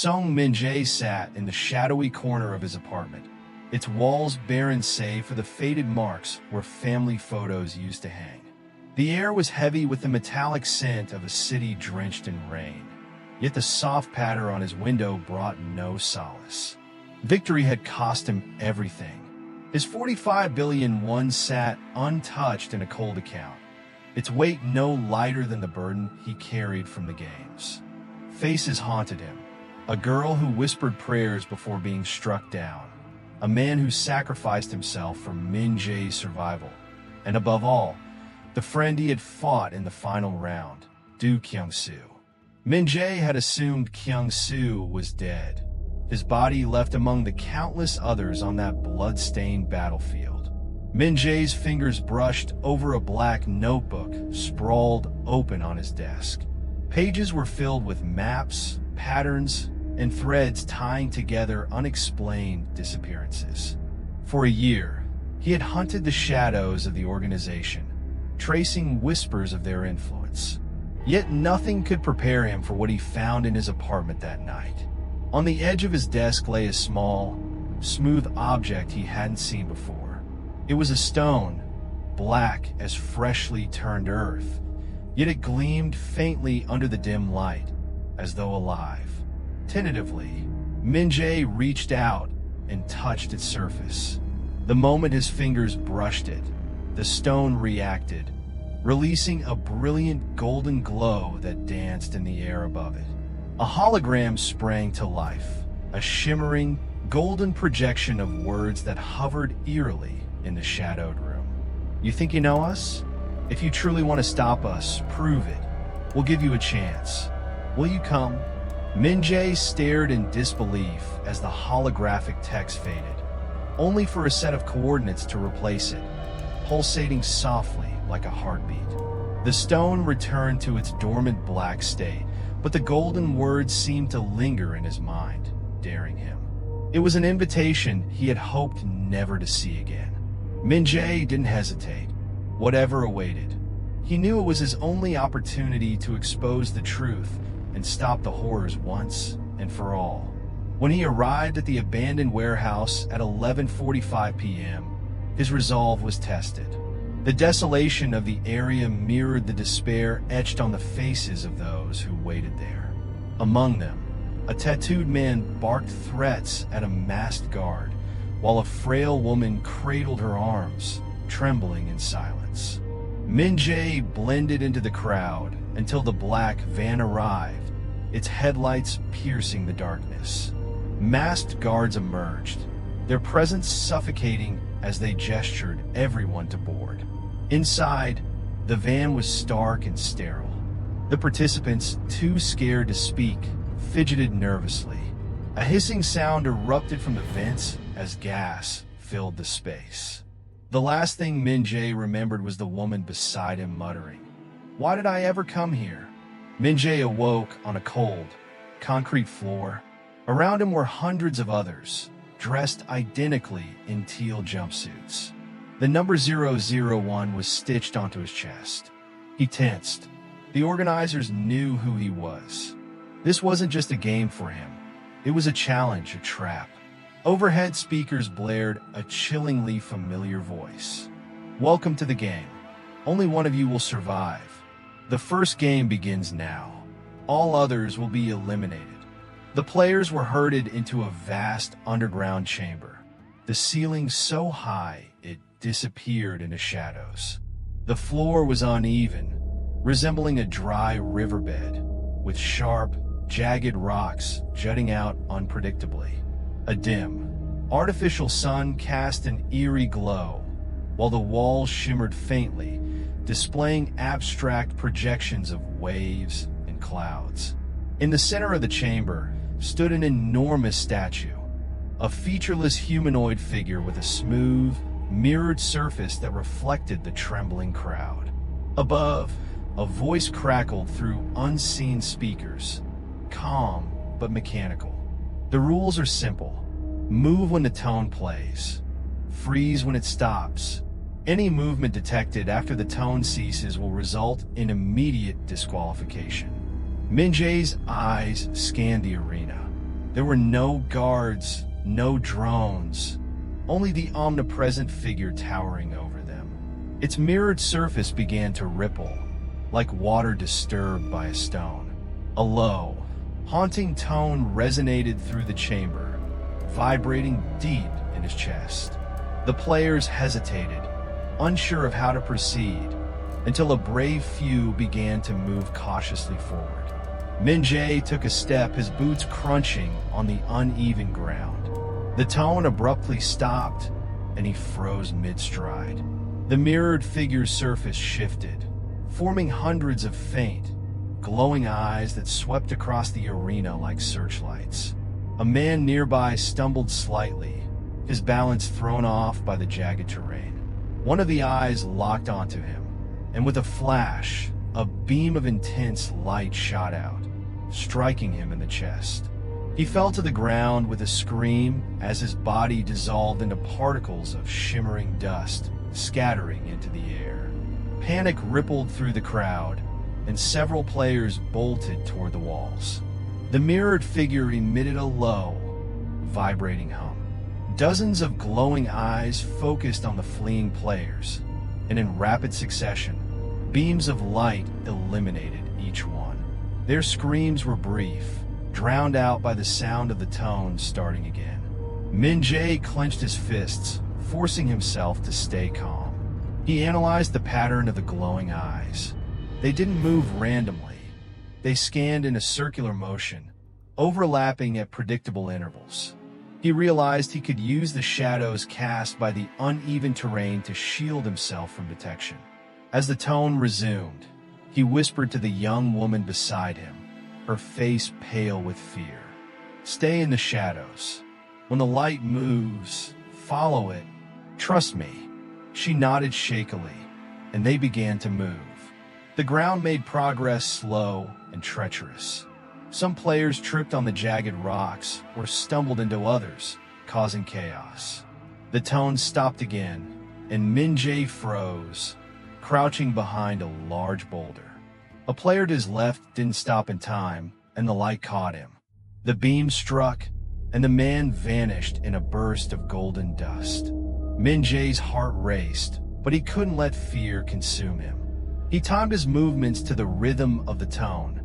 Song Min-jae sat in the shadowy corner of his apartment, its walls barren save for the faded marks where family photos used to hang. The air was heavy with the metallic scent of a city drenched in rain, yet the soft patter on his window brought no solace. Victory had cost him everything. His 45 billion won sat untouched in a cold account, its weight no lighter than the burden he carried from the games. Faces haunted him. A girl who whispered prayers before being struck down. A man who sacrificed himself for Min-jae's survival. And above all, the friend he had fought in the final round, Do Kyung-soo. Min-jae had assumed Kyung-soo was dead, his body left among the countless others on that blood-stained battlefield. Min-jae's fingers brushed over a black notebook sprawled open on his desk. Pages were filled with maps, patterns, and threads tying together unexplained disappearances. For a year, he had hunted the shadows of the organization, tracing whispers of their influence. Yet nothing could prepare him for what he found in his apartment that night. On the edge of his desk lay a small, smooth object he hadn't seen before. It was a stone, black as freshly turned earth, yet it gleamed faintly under the dim light, as though alive. Tentatively, Min-jae reached out and touched its surface. The moment his fingers brushed it, the stone reacted, releasing a brilliant golden glow that danced in the air above it. A hologram sprang to life, a shimmering, golden projection of words that hovered eerily in the shadowed room. You think you know us? If you truly want to stop us, prove it. We'll give you a chance. Will you come? Min-jae stared in disbelief as the holographic text faded, only for a set of coordinates to replace it, pulsating softly like a heartbeat. The stone returned to its dormant black state, but the golden words seemed to linger in his mind, daring him. It was an invitation he had hoped never to see again. Min-jae didn't hesitate. Whatever awaited, he knew it was his only opportunity to expose the truth and stop the horrors once and for all. When he arrived at the abandoned warehouse at 11:45 p.m., his resolve was tested. The desolation of the area mirrored the despair etched on the faces of those who waited there. Among them, a tattooed man barked threats at a masked guard, while a frail woman cradled her arms, trembling in silence. Min-jae blended into the crowd until the black van arrived, its headlights piercing the darkness. Masked guards emerged, their presence suffocating as they gestured everyone to board. Inside, the van was stark and sterile. The participants, too scared to speak, fidgeted nervously. A hissing sound erupted from the vents as gas filled the space. The last thing Min-jae remembered was the woman beside him muttering, "Why did I ever come here?" Min-jae awoke on a cold, concrete floor. Around him were hundreds of others, dressed identically in teal jumpsuits. The number 001 was stitched onto his chest. He tensed. The organizers knew who he was. This wasn't just a game for him. It was a challenge, a trap. Overhead speakers blared a chillingly familiar voice. "Welcome to the game. Only one of you will survive. The first game begins now. All others will be eliminated." The players were herded into a vast underground chamber, the ceiling so high it disappeared into shadows. The floor was uneven, resembling a dry riverbed, with sharp, jagged rocks jutting out unpredictably. A dim, artificial sun cast an eerie glow, while the walls shimmered faintly, displaying abstract projections of waves and clouds. In the center of the chamber stood an enormous statue, a featureless humanoid figure with a smooth, mirrored surface that reflected the trembling crowd. Above, a voice crackled through unseen speakers, calm but mechanical. "The rules are simple. Move when the tone plays. Freeze when it stops. Any movement detected after the tone ceases will result in immediate disqualification." Min-jae's eyes scanned the arena. There were no guards, no drones, only the omnipresent figure towering over them. Its mirrored surface began to ripple, like water disturbed by a stone. A low, haunting tone resonated through the chamber, vibrating deep in his chest. The players hesitated, unsure of how to proceed, until a brave few began to move cautiously forward. Min-jae took a step, his boots crunching on the uneven ground. The tone abruptly stopped, and he froze mid-stride. The mirrored figure's surface shifted, forming hundreds of faint, glowing eyes that swept across the arena like searchlights. A man nearby stumbled slightly, his balance thrown off by the jagged terrain. One of the eyes locked onto him, and with a flash, a beam of intense light shot out, striking him in the chest. He fell to the ground with a scream as his body dissolved into particles of shimmering dust, scattering into the air. Panic rippled through the crowd, and several players bolted toward the walls. The mirrored figure emitted a low, vibrating hum. Dozens of glowing eyes focused on the fleeing players, and in rapid succession, beams of light eliminated each one. Their screams were brief, drowned out by the sound of the tone starting again. Min-jae clenched his fists, forcing himself to stay calm. He analyzed the pattern of the glowing eyes. They didn't move randomly. They scanned in a circular motion, overlapping at predictable intervals. He realized he could use the shadows cast by the uneven terrain to shield himself from detection. As the tone resumed, he whispered to the young woman beside him, her face pale with fear. "Stay in the shadows. When the light moves, follow it. Trust me." She nodded shakily, and they began to move. The ground made progress slow and treacherous. Some players tripped on the jagged rocks or stumbled into others, causing chaos. The tone stopped again, and Min-jae froze, crouching behind a large boulder. A player to his left didn't stop in time, and the light caught him. The beam struck, and the man vanished in a burst of golden dust. Min-jae's heart raced, but he couldn't let fear consume him. He timed his movements to the rhythm of the tone,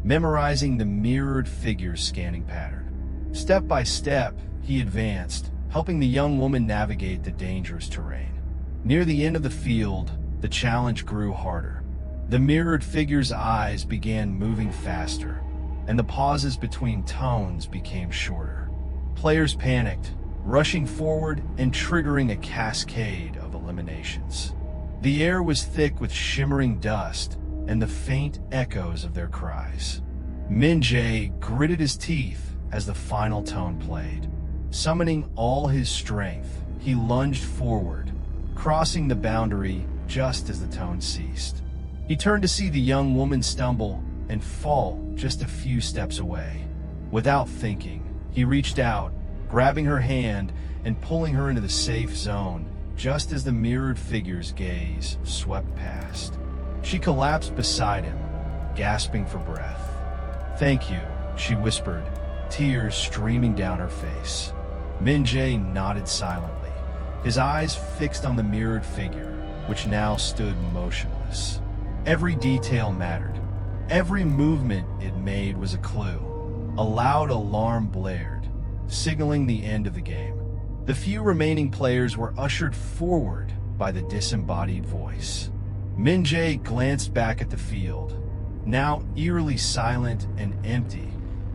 memorizing the mirrored figure's scanning pattern. Step by step, he advanced, helping the young woman navigate the dangerous terrain. Near the end of the field, the challenge grew harder. The mirrored figure's eyes began moving faster, and the pauses between tones became shorter. Players panicked, rushing forward and triggering a cascade of eliminations. The air was thick with shimmering dust and the faint echoes of their cries. Min-jae gritted his teeth as the final tone played. Summoning all his strength, he lunged forward, crossing the boundary just as the tone ceased. He turned to see the young woman stumble and fall just a few steps away. Without thinking, he reached out, grabbing her hand and pulling her into the safe zone just as the mirrored figure's gaze swept past. She collapsed beside him, gasping for breath. "Thank you," she whispered, tears streaming down her face. Min-jae nodded silently, his eyes fixed on the mirrored figure, which now stood motionless. Every detail mattered. Every movement it made was a clue. A loud alarm blared, signaling the end of the game. The few remaining players were ushered forward by the disembodied voice. Min-jae glanced back at the field, now eerily silent and empty,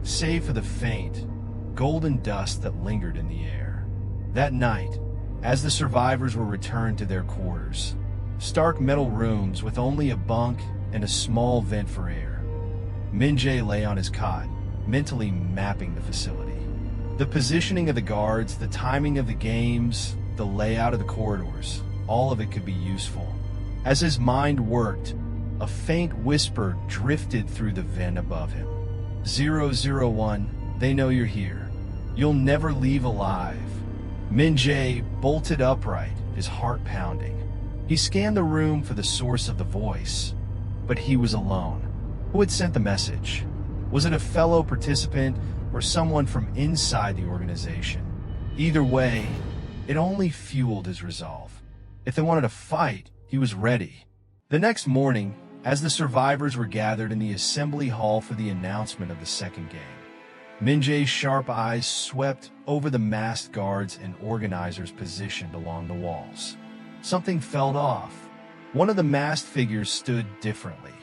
save for the faint, golden dust that lingered in the air. That night, as the survivors were returned to their quarters, stark metal rooms with only a bunk and a small vent for air, Min-jae lay on his cot, mentally mapping the facility. The positioning of the guards, the timing of the games, the layout of the corridors, all of it could be useful. As his mind worked, a faint whisper drifted through the vent above him. 001, they know you're here. You'll never leave alive. Min-jae bolted upright, his heart pounding. He scanned the room for the source of the voice, but he was alone. Who had sent the message? Was it a fellow participant, or someone from inside the organization. Either way, it only fueled his resolve. If they wanted to fight, he was ready. The next morning, as the survivors were gathered in the assembly hall for the announcement of the second game, Min-jae's sharp eyes swept over the masked guards and organizers positioned along the walls. Something felt off. One of the masked figures stood differently,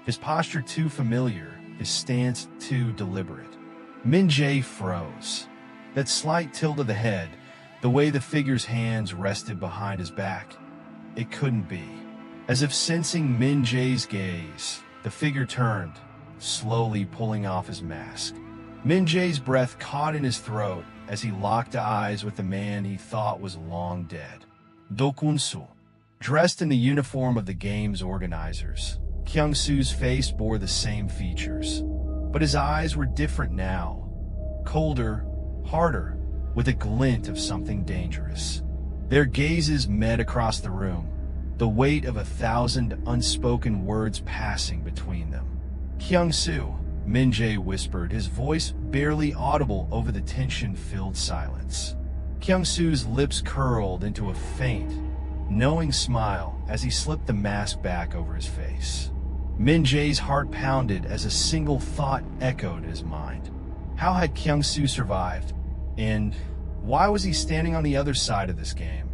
his posture too familiar, his stance too deliberate. Min-jae froze. That slight tilt of the head, the way the figure's hands rested behind his back, it couldn't be. As if sensing Min-jae's gaze, the figure turned, slowly pulling off his mask. Min-jae's breath caught in his throat as he locked eyes with the man he thought was long dead. Do Kyung-soo. Dressed in the uniform of the game's organizers, Kyung-soo's face bore the same features. But his eyes were different now. Colder, harder, with a glint of something dangerous. Their gazes met across the room, the weight of 1,000 unspoken words passing between them. Kyung-soo, Min-jae whispered, his voice barely audible over the tension-filled silence. Kyung-soo's lips curled into a faint, knowing smile as he slipped the mask back over his face. Min-jae's heart pounded as a single thought echoed in his mind. How had Kyung-soo survived? And why was he standing on the other side of this game?